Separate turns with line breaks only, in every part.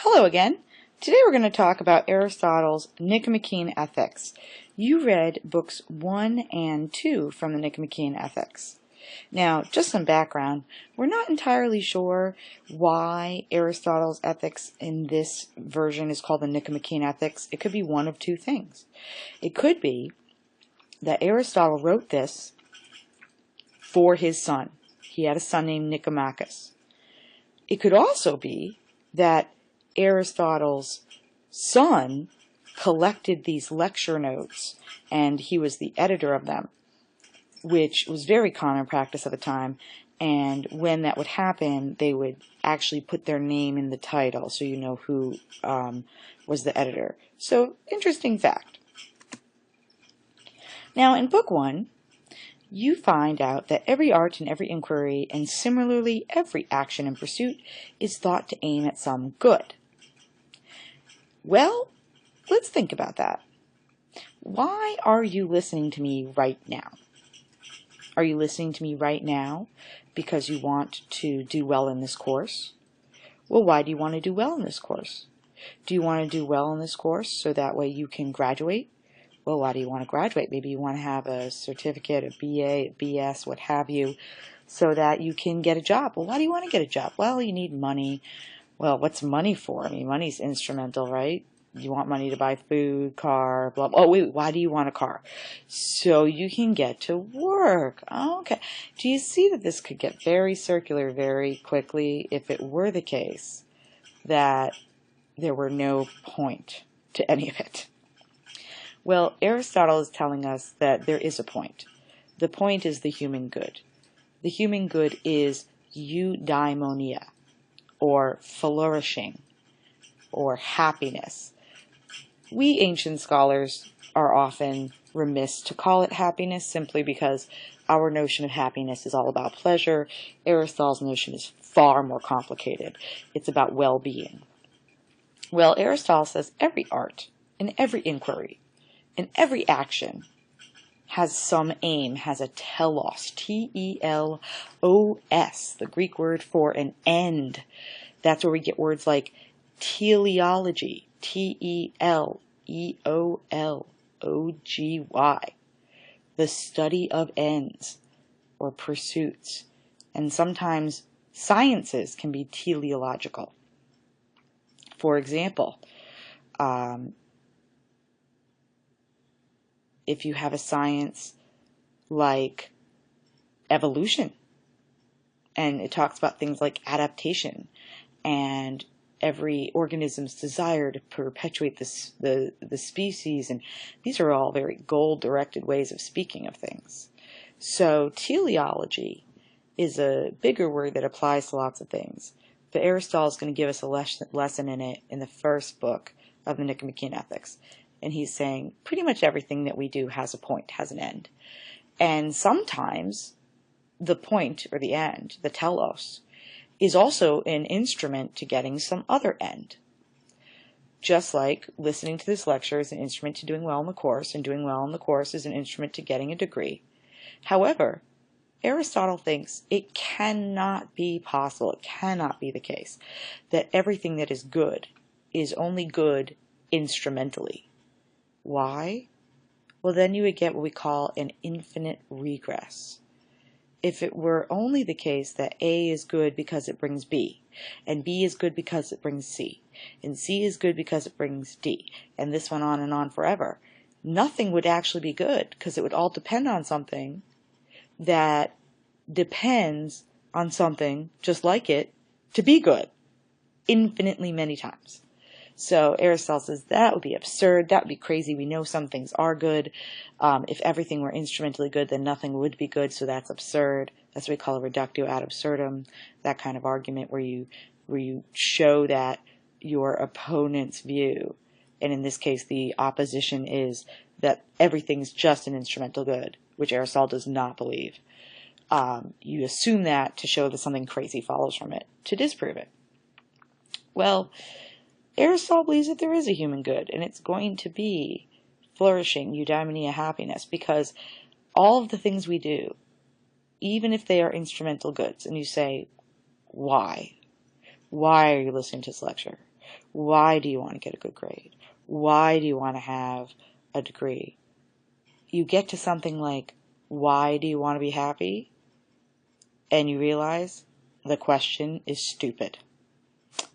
Hello again. Today we're going to talk about Aristotle's Nicomachean Ethics. You read books 1 and 2 from the Nicomachean Ethics. Now, just some background. We're not entirely sure why Aristotle's Ethics in this version is called the Nicomachean Ethics. It could be one of two things. It could be that Aristotle wrote this for his son. He had a son named Nicomachus. It could also be that Aristotle's son collected these lecture notes, and he was the editor of them, which was very common practice at the time. And when that would happen, they would actually put their name in the title, so you know who was the editor. So, interesting fact. Now, in Book 1, you find out that every art and every inquiry, and similarly every action and pursuit, is thought to aim at some good. Well, let's think about that. Why are you listening to me right now? Are you listening to me right now because you want to do well in this course? Well, why do you want to do well in this course? Do you want to do well in this course so that way you can graduate? Well, why do you want to graduate? Maybe you want to have a certificate, a BA, a BS, what have you, so that you can get a job. Well, why do you want to get a job? Well, you need money. Well, what's money for? I mean, money's instrumental, right? You want money to buy food, car, blah, blah. Oh, wait, why do you want a car? So you can get to work. Oh, okay. Do you see that this could get very circular very quickly if it were the case that there were no point to any of it? Well, Aristotle is telling us that there is a point. The point is the human good. The human good is eudaimonia, or flourishing, or happiness. We ancient scholars are often remiss to call it happiness simply because our notion of happiness is all about pleasure. Aristotle's notion is far more complicated. It's about well-being. Well, Aristotle says every art and every inquiry and every action has some aim, has a telos, T-E-L-O-S, the Greek word for an end. That's where we get words like teleology, T-E-L-E-O-L-O-G-Y, the study of ends or pursuits. And sometimes sciences can be teleological. For example, if you have a science like evolution, and it talks about things like adaptation and every organism's desire to perpetuate the species, and these are all very goal-directed ways of speaking of things. So teleology is a bigger word that applies to lots of things, but Aristotle is going to give us a lesson in it in the first book of the Nicomachean Ethics. And he's saying pretty much everything that we do has a point, has an end. And sometimes the point or the end, the telos, is also an instrument to getting some other end. Just like listening to this lecture is an instrument to doing well in the course, and doing well in the course is an instrument to getting a degree. However, Aristotle thinks it cannot be possible, it cannot be the case, that everything that is good is only good instrumentally. Why? Well, then you would get what we call an infinite regress. If it were only the case that A is good because it brings B, and B is good because it brings C, and C is good because it brings D, and this went on and on forever, nothing would actually be good, because it would all depend on something that depends on something just like it to be good, infinitely many times. So Aristotle says that would be absurd, that would be crazy. We know some things are good. If everything were instrumentally good, then nothing would be good, so that's absurd. That's what we call a reductio ad absurdum, that kind of argument where you show that your opponent's view, and in this case the opposition is that everything's just an instrumental good, which Aristotle does not believe. You assume that to show that something crazy follows from it, to disprove it. Well, Aristotle believes that there is a human good, and it's going to be flourishing, eudaimonia, happiness, because all of the things we do, even if they are instrumental goods, and you say, why? Why are you listening to this lecture? Why do you want to get a good grade? Why do you want to have a degree? You get to something like, why do you want to be happy? And you realize the question is stupid.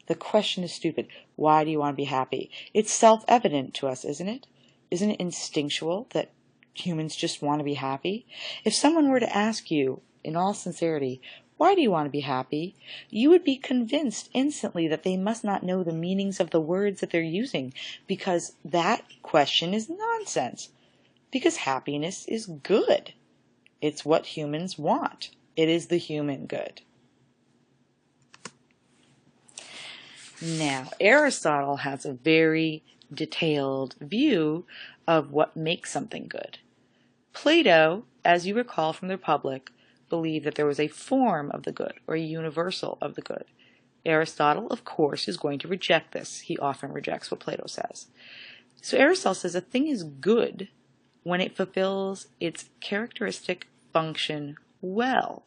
The question is stupid. Why do you want to be happy? It's self-evident to us, isn't it? Isn't it instinctual that humans just want to be happy? If someone were to ask you, in all sincerity, why do you want to be happy? You would be convinced instantly that they must not know the meanings of the words that they're using, because that question is nonsense. Because happiness is good. It's what humans want. It is the human good. Now, Aristotle has a very detailed view of what makes something good. Plato, as you recall from the Republic, believed that there was a form of the good, or a universal of the good. Aristotle, of course, is going to reject this. He often rejects what Plato says. So Aristotle says a thing is good when it fulfills its characteristic function well.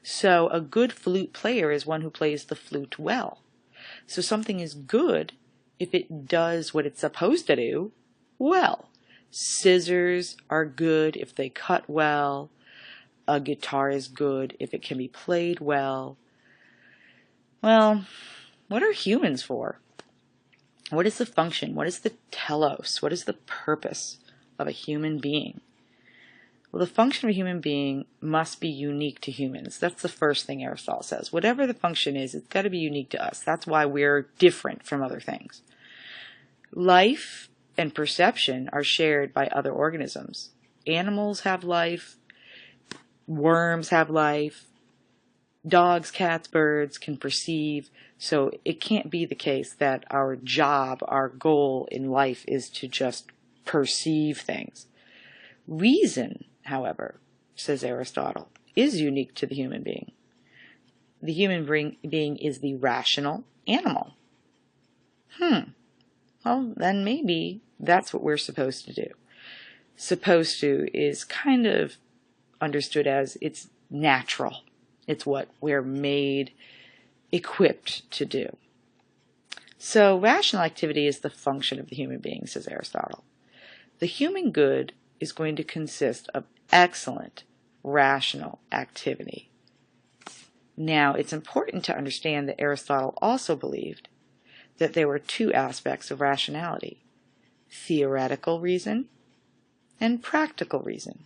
So a good flute player is one who plays the flute well. So something is good if it does what it's supposed to do well. Scissors are good if they cut well. A guitar is good if it can be played well. Well, what are humans for? What is the function? What is the telos? What is the purpose of a human being? Well, the function of a human being must be unique to humans. That's the first thing Aristotle says. Whatever the function is, it's got to be unique to us. That's why we're different from other things. Life and perception are shared by other organisms. Animals have life. Worms have life. Dogs, cats, birds can perceive. So it can't be the case that our job, our goal in life is to just perceive things. Reason, however, says Aristotle, is unique to the human being. The human being is the rational animal. Well, then maybe that's what we're supposed to do. Supposed to is kind of understood as it's natural. It's what we're made equipped to do. So rational activity is the function of the human being, says Aristotle. The human good is going to consist of excellent rational activity. Now, it's important to understand that Aristotle also believed that there were two aspects of rationality: theoretical reason and practical reason.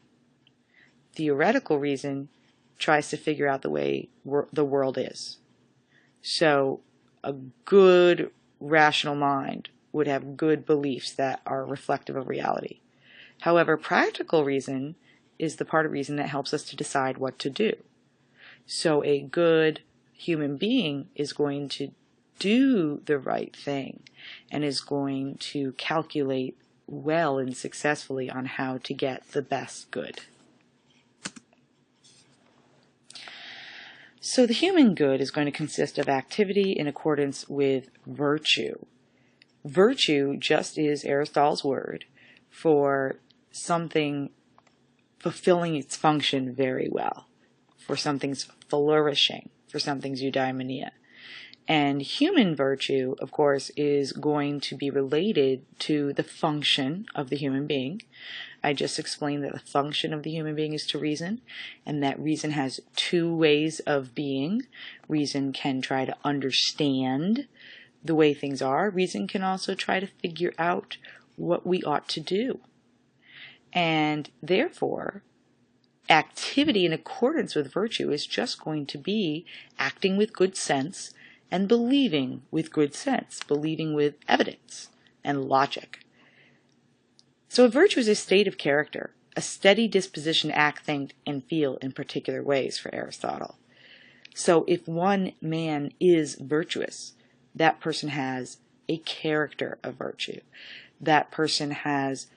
Theoretical reason tries to figure out the way the world is. So a good rational mind would have good beliefs that are reflective of reality. However, practical reason is the part of reason that helps us to decide what to do. So a good human being is going to do the right thing and is going to calculate well and successfully on how to get the best good. So the human good is going to consist of activity in accordance with virtue. Virtue just is Aristotle's word for something fulfilling its function very well, for something's flourishing, for something's eudaimonia. And human virtue, of course, is going to be related to the function of the human being. I just explained that the function of the human being is to reason, and that reason has two ways of being. Reason can try to understand the way things are. Reason can also try to figure out what we ought to do. And therefore, activity in accordance with virtue is just going to be acting with good sense and believing with good sense, believing with evidence and logic. So a virtue is a state of character, a steady disposition to act, think, and feel in particular ways for Aristotle. So if one man is virtuous, that person has a character of virtue. That person has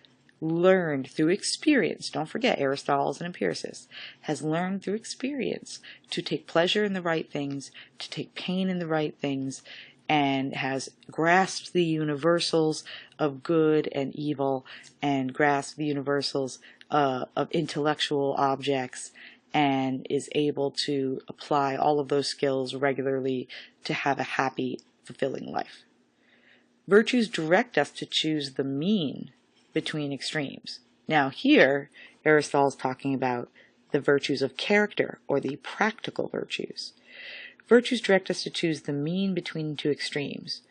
learned through experience, don't forget Aristotle is an empiricist, has learned through experience to take pleasure in the right things, to take pain in the right things, and has grasped the universals of good and evil, and grasped the universals of intellectual objects, and is able to apply all of those skills regularly to have a happy, fulfilling life. Virtues direct us to choose the mean between extremes. Now here, Aristotle is talking about the virtues of character, or the practical virtues. Virtues direct us to choose the mean between two extremes,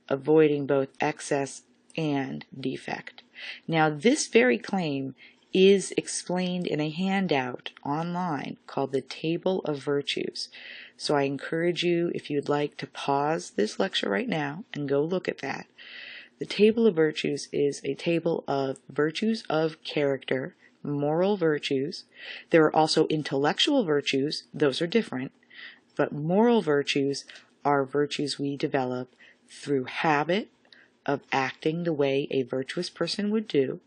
avoiding both excess and defect. Now this very claim is explained in a handout online called the Table of Virtues. So I encourage you, if you'd like, to pause this lecture right now and go look at that. The Table of Virtues is a table of virtues of character, moral virtues. There are also intellectual virtues, those are different, but moral virtues are virtues we develop through habit of acting the way a virtuous person would do,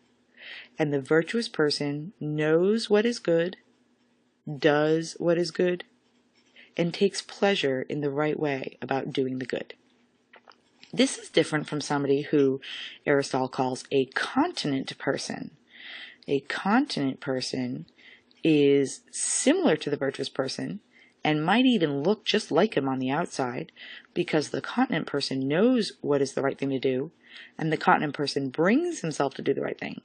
and the virtuous person knows what is good, does what is good, and takes pleasure in the right way about doing the good. This is different from somebody who Aristotle calls a continent person. A continent person is similar to the virtuous person and might even look just like him on the outside, because the continent person knows what is the right thing to do, and the continent person brings himself to do the right thing.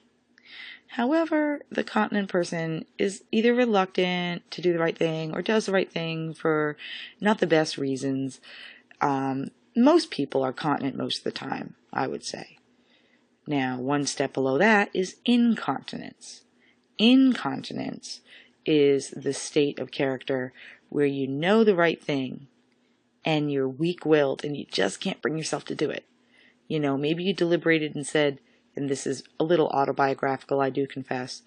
However, the continent person is either reluctant to do the right thing or does the right thing for not the best reasons. Most people are continent most of the time, I would say. Now, one step below that is incontinence. Incontinence is the state of character where you know the right thing and you're weak-willed and you just can't bring yourself to do it. You know, maybe you deliberated and said, and this is a little autobiographical, I do confess,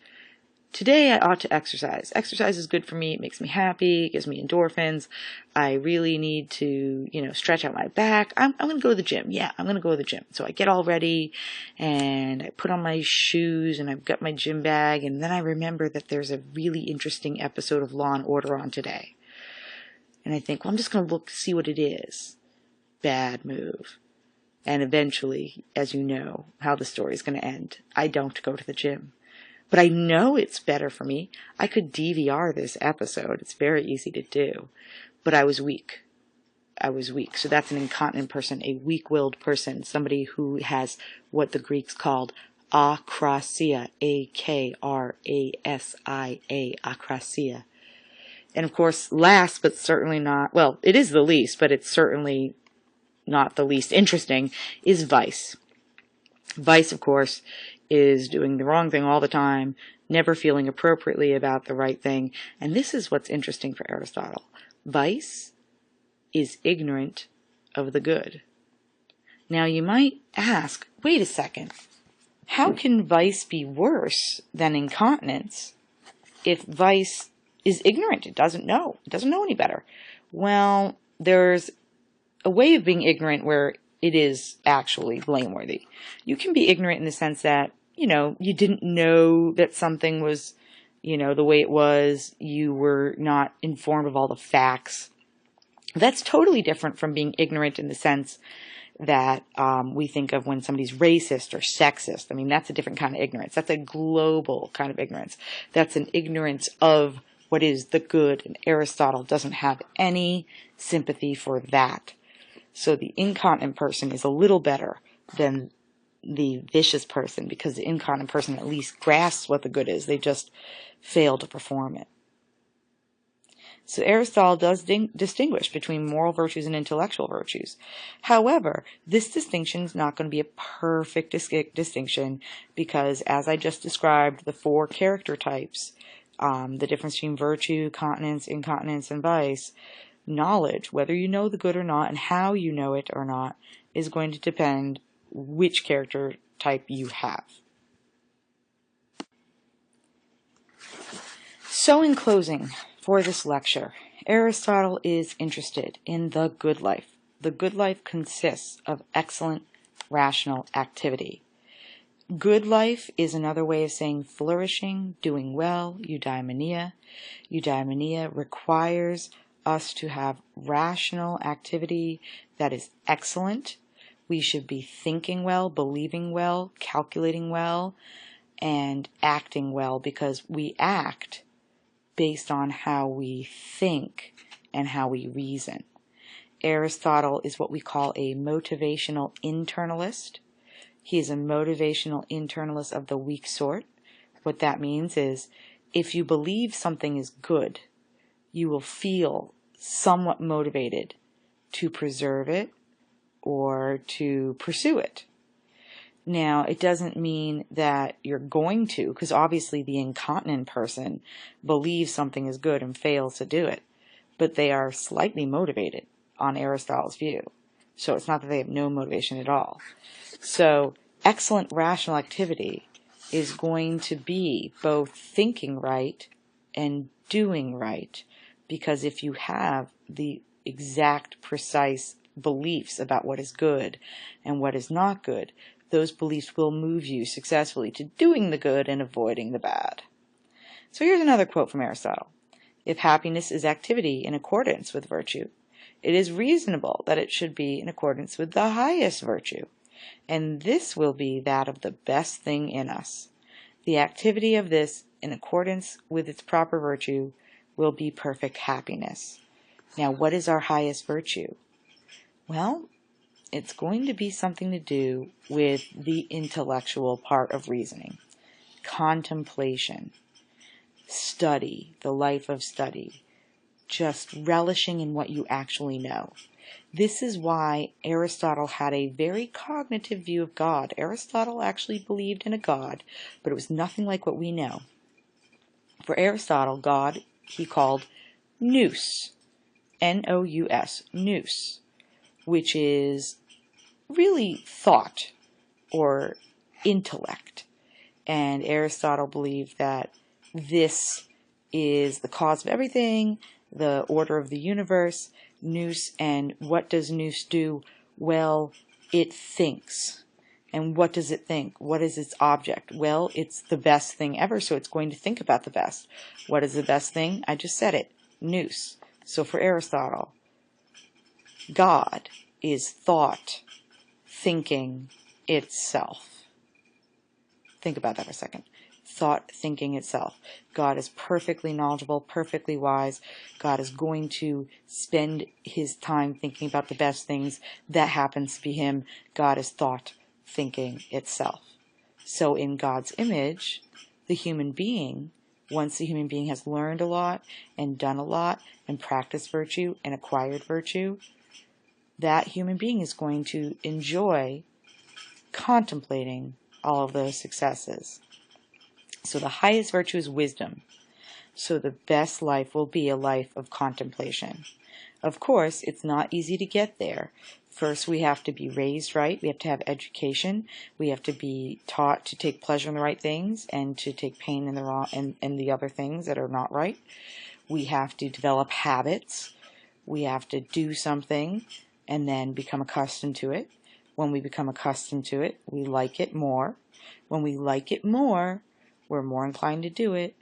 today I ought to exercise. Exercise is good for me. It makes me happy. It gives me endorphins. I really need to, stretch out my back. I'm going to go to the gym. Yeah, I'm going to go to the gym. So I get all ready and I put on my shoes and I've got my gym bag. And then I remember that there's a really interesting episode of Law and Order on today. And I think, well, I'm just going to look to see what it is. Bad move. And eventually, as you know, how the story is going to end. I don't go to the gym. But I know it's better for me. I could DVR this episode. It's very easy to do. But I was weak. So that's an incontinent person, a weak-willed person, somebody who has what the Greeks called akrasia, A-K-R-A-S-I-A, akrasia. And of course, last but certainly not, well, it is the least, but it's certainly not the least interesting, is vice. Vice, of course, is doing the wrong thing all the time, never feeling appropriately about the right thing. And this is what's interesting for Aristotle. Vice is ignorant of the good. Now you might ask, wait a second, how can vice be worse than incontinence if vice is ignorant? It doesn't know any better. Well, there's a way of being ignorant where it is actually blameworthy. You can be ignorant in the sense that, you didn't know that something was, the way it was. You were not informed of all the facts. That's totally different from being ignorant in the sense that we think of when somebody's racist or sexist. I mean, that's a different kind of ignorance. That's a global kind of ignorance. That's an ignorance of what is the good, and Aristotle doesn't have any sympathy for that. So the incontinent person is a little better than the vicious person, because the incontinent person at least grasps what the good is. They just fail to perform it. So Aristotle does distinguish between moral virtues and intellectual virtues. However, this distinction is not going to be a perfect distinction, because as I just described, the four character types, the difference between virtue, continence, incontinence, and vice, knowledge, whether you know the good or not and how you know it or not, is going to depend which character type you have. So in closing for this lecture, Aristotle is interested in the good life. The good life consists of excellent rational activity. Good life is another way of saying flourishing, doing well, eudaimonia. Eudaimonia requires us to have rational activity that is excellent. We should be thinking well, believing well, calculating well, and acting well, because we act based on how we think and how we reason. Aristotle is what we call a motivational internalist. He is a motivational internalist of the weak sort. What that means is if you believe something is good, you will feel somewhat motivated to preserve it or to pursue it. Now, it doesn't mean that you're going to, because obviously the incontinent person believes something is good and fails to do it, but they are slightly motivated on Aristotle's view. So it's not that they have no motivation at all. So excellent rational activity is going to be both thinking right and doing right, because if you have the exact, precise beliefs about what is good and what is not good, those beliefs will move you successfully to doing the good and avoiding the bad. So here's another quote from Aristotle. If happiness is activity in accordance with virtue, it is reasonable that it should be in accordance with the highest virtue, and this will be that of the best thing in us. The activity of this, in accordance with its proper virtue, will be perfect happiness. Now, what is our highest virtue? Well, it's going to be something to do with the intellectual part of reasoning. Contemplation, study, the life of study, just relishing in what you actually know. This is why Aristotle had a very cognitive view of God. Aristotle actually believed in a God, but it was nothing like what we know. For Aristotle, God he called nous, N-O-U-S, nous, which is really thought or intellect. And Aristotle believed that this is the cause of everything, the order of the universe, nous. And what does nous do? Well, it thinks. And what does it think? What is its object? Well, it's the best thing ever, so it's going to think about the best. What is the best thing? I just said it, nous. So for Aristotle, God is thought thinking itself. Think about that for a second. Thought thinking itself. God is perfectly knowledgeable, perfectly wise. God is going to spend his time thinking about the best things. That happens to be him. God is thought thinking itself. So in God's image, the human being, once the human being has learned a lot and done a lot and practiced virtue and acquired virtue, that human being is going to enjoy contemplating all of those successes. So the highest virtue is wisdom. So the best life will be a life of contemplation. Of course, it's not easy to get there. First, we have to be raised right. We have to have education. We have to be taught to take pleasure in the right things and to take pain in the wrong and the other things that are not right. We have to develop habits. We have to do something and then become accustomed to it. When we become accustomed to it, we like it more. When we like it more, we're more inclined to do it.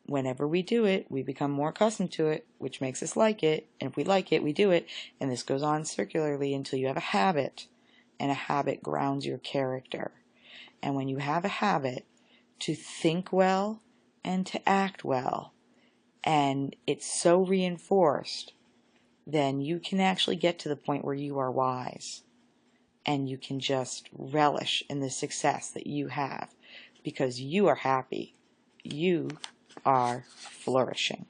Whenever we do it, we become more accustomed to it, which makes us like it. And if we like it, we do it. And this goes on circularly until you have a habit. And a habit grounds your character. And when you have a habit to think well and to act well, and it's so reinforced, then you can actually get to the point where you are wise. And you can just relish in the success that you have because you are happy. You are flourishing.